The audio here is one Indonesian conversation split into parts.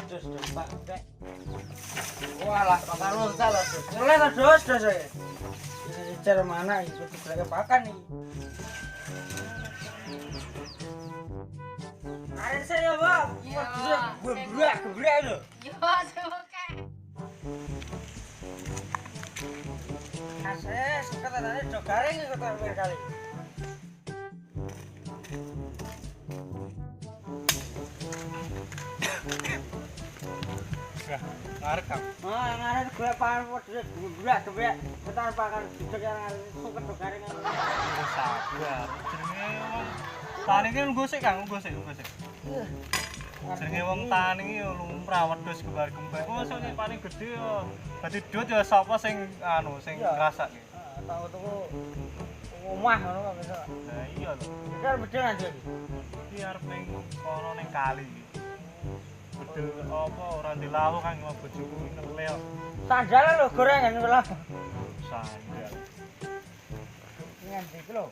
Terus Pak. Walah, makan lontar loh. Ngeleh to, Dos, Dos. Ini cara mana itu dipakai pakan nih. Ada saya, Bang. Gebrak lho. Yo, suka. Saya suka tadi do garing kok kali. Ngarep Kang. Oh, yang ada gula pangan gebrak. Ketan pakan dijek yang suket do garing. Sabar. Jenenge wong tani ki nggosik Kang, nggosik. Jenenge wong tani ki lumrah wedhus kembar-kembar. Maksudnya paling gede yo. Dadi dut ya sapa sing sing ngrasake. Tahu tuku omah ngono kok bisa. Lah iya lho. Kan bedel aja iki. Iki arep ning kono ning kali iki. Bedel apa ora dilawu Kang sama bojoku ngelel. Sandalan lho gorengan kula. Sandal. Nganti iki lho.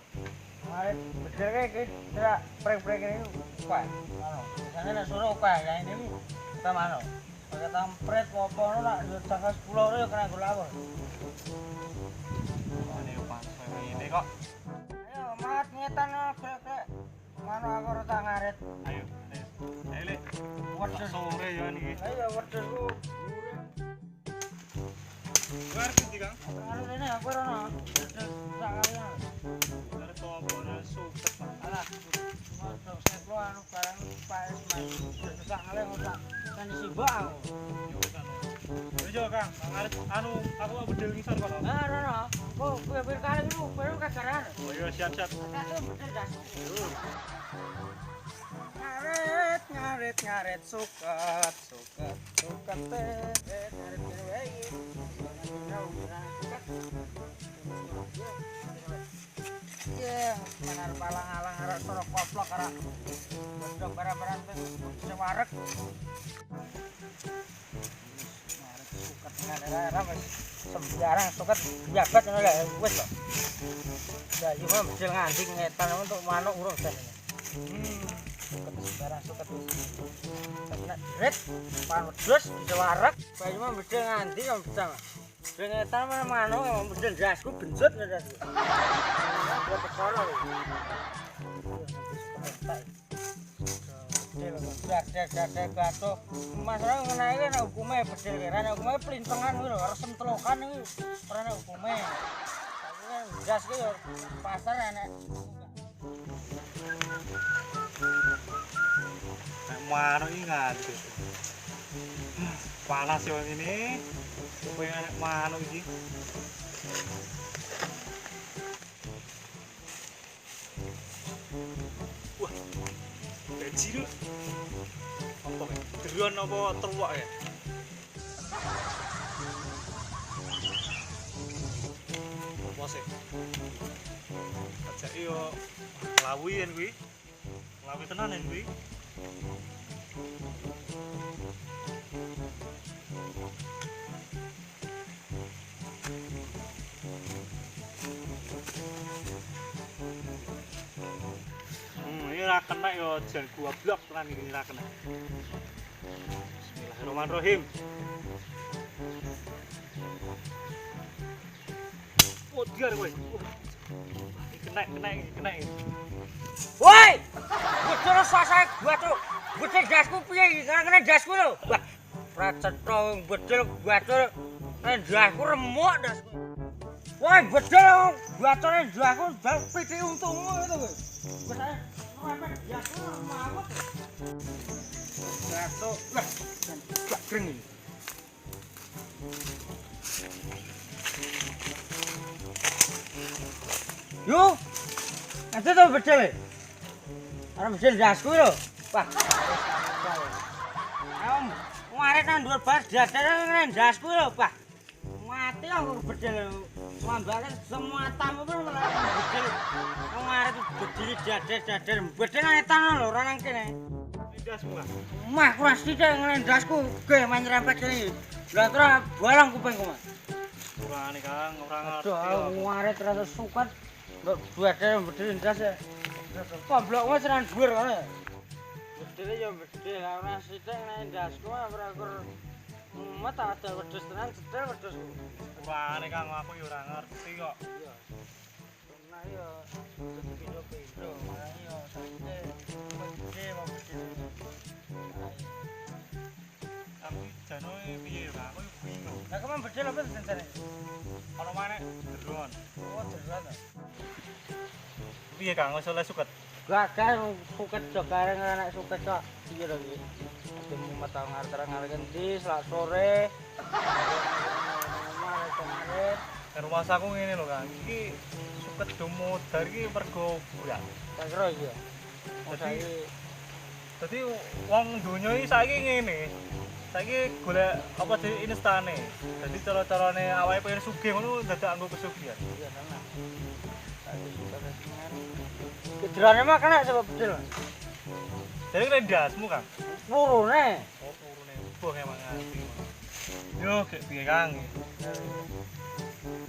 Mare bedel iki kira prek-prek ini upah. Ngono. Biasane nek suruh upah ya ini kita mano. Pakai tampret apa ngono nak yo tanggal 10 yo kena gula apa. Ini pas ini kok. Ayo mat ngetan krek. Mano aku ora tak ngaret. Ayo. Ayo Le. Wedhus Sore ya niki. ayo wedhusku. Luar iki Kang. Anu rene aku rono. Wedhus sak kalian. Arep apa ora suket. Alah. Masuk seplo anu barang paes mas. Sak kalian ora kan sibuk aku. Yo Kang, ngarep aku bedel ngisor kono. Ah rono. Oh, kowe kali lu baru kagaran. Oh iya siap-siap. Aku bener gas. Ngaret suket teh ngaret wae. Ya, manar palang-alang arek toro koplok arek. Ndok barang-barang sewarek. Ngaret suket ngaret wis sembarang suket jabat ngono lho wis kok. Lah iki mah bedel ngandi ngetan untuk manuk urus dan. Sembarang suket wis. Kena ret pan wedhus sewarek, bayi mah bedel ngandi kok bisa. Ngetan mah manuk bedel jasku benjut ngetan. Buat tekono lho. Bedel gato. Masalah ngenai kan hukumnya bedel kira hukumnya pelintongan gitu resem telokan ini ora hukumnya. Tapi kan gas ki yo pasar enek. Nek manuk iki ngadu. Panas yo ini. Supaya nek manuk iki. Wah. Kecil. Apa ya? Deruan apa terwak ya? Apa sih? Ajak yo nglawi yen kuwi. Nglawi tenan yen kuwi. Ini ra kena yo jan gua blok tenan iki ra kena. Bismillahirrahmanirrahim. Oh, diar kowe. Kena. Woi! Bedel sasai gua tuh. Bedel gasku piye iki? Kena gasku lho. Wah, pracetho bedel gatur. Nek dasku remuk dasku. Woi, bedel gatone dasku dal pitik untungmu itu kowe. Wis ae sampe dasku mawut. Gatuk. Lah, gak greng iki. Yo, ada tuh bedel. Ada bedel dasku lho. Wah. Om, ngaret nang dhuwur bar dadane nang dasku lho, Pak. Mati aku bedel. Mambake semua tamu pun bedel. Ngaret bedil dadar bedel ngetan lho ora nang kene. Dasmu. Mah kurang sithik nang dasku ge menyerempet kene. Lah terus bolong kupingku, Mas. Urane Kang, ora ngerti. Aduh, ngaret terus suket. Ndok dadar bedil ndas ya. Komblokmu seran dhuwur ngono. bedile ya bedil, ora sithik nek ndasku ora mumet ada wedhus tenan cedel wedhusku. Urane Kang aku ya ora ngerti kok. Iya. Nah ya pindho-pindho, makane ya saiki bedil mau bedil. Aku jane piye ya Kang? Aku yo bingung. Lah kemang bedil apa jenenge? Ono maneh dron. Oh, jelas ta. Piye Kang wis oleh suket? Gagal suket jo kareng anak suket kok. Iya lho iki. Ade mumet tau ngarep-ngarep endi selak sore. Ke rumah saku ngene lho Kang. Iki suket domodar iki mergo bulan. Tak kira iya. Dadi wong donya iki saiki ngene. Saiki golek apa jenenge instane. Dadi cara-carane awake pengen sugih ngono dadak anggo pesugihan. Iya tenan. Saiki suket dengan kedrane mah kena sebab bedil. Jadi kena dasmu Kang. Purune. Oh purune boh emang ati. Yo gek piye Kang.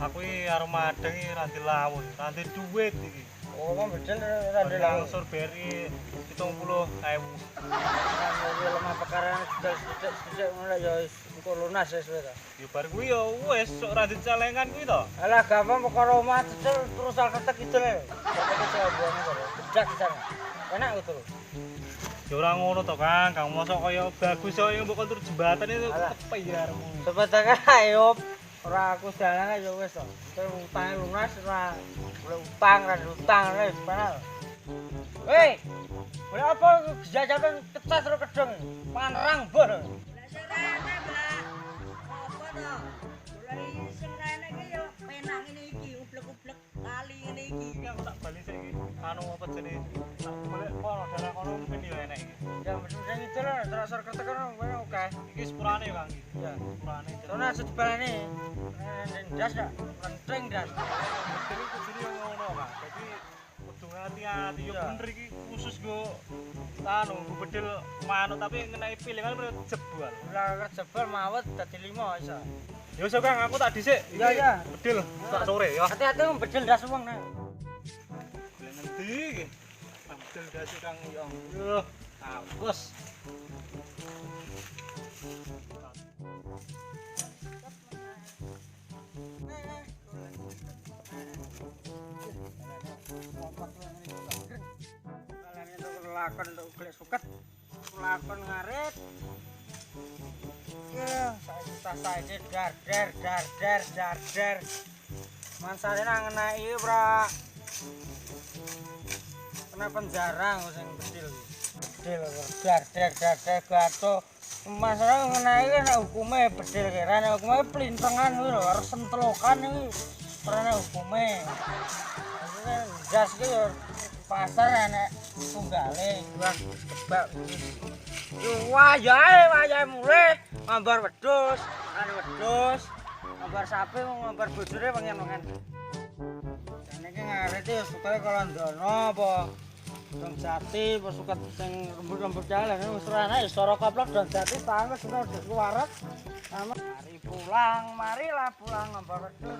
Aku iki arep madeng iki ranti lawuh, ranti duit iki. Oh, mah bedil ora ndelok. Langsung beri 70.000. Ya lemah perkara sedek ngono ya wis engko lunas wis ta. Ya bar kuwi ya wis sok ranti celengan kuwi to. Alah gampang perkara omah cedel terus ketek kidul lho. Kok jawabannya kok. Bedak di sana. Enak betul. Ya ora ngono to Kang, Kang mosok kaya bagus kaya mbok kontur jembatan itu kepayarmu. Sebetulnya ayo ora aku dalan ya wis to. Terus utang lunas ora boleh utang wis panal. Hei. Boleh apa jajapan kecas karo kedong. Panerang bol. Lah sing rene, Mbak. Apa to? Mulai sing rene iki ya penak ngene iki, ublek-ublek kali ngene iki. Iki aku tak bali saiki. Anu apa jenenge? Tak golek kono daerah kono mungkin ya enak iki. Ya mesti sing itu lho, terus ketek kono oke. Iki sepurane ya Kang. Ya. Sepurane. Soalnya sebalane ndas dak penting ndas. Betul iki kudune yo ngono Kang. Dadi kudu hati-hati yo bener iki khusus go anu go bedil manuk tapi ngenai pilihan menurut jebol. Lah jebol mawet dadi 5 iso. Ya wis Kang, aku tak dhisik. Iya, iya. Bedil sak sore ya. Hati-hati bedil ndas wong nek. Golek ngendi iki? Bedil dasi Kang yo. Yo, hapus. Lakon untuk golek suket. Lakon ngarit. Ya, saiki dar. Mansane nang ngeneki ora. Kena penjara sing bedil iki. Bedil dar gato. Masalah ngeneki nek hukume bedil ki, nek hukume plintengan kuwi lho, harus sentlokan iki. Ora hukume. Jas ki yo pasar enek tunggale, wah kebak. Wayahe mulih ngambar wedhus, ngambar sapi, ngambar bojone pengen-pengen. Dan iki ngarit ya sukare Kalandana apa Dong Jati, apa suket sing rembut-rembut jalan wis ora enak ya Sora Koplok Dong Jati tangis sudah waret. Marilah pulang ngambar wedhus.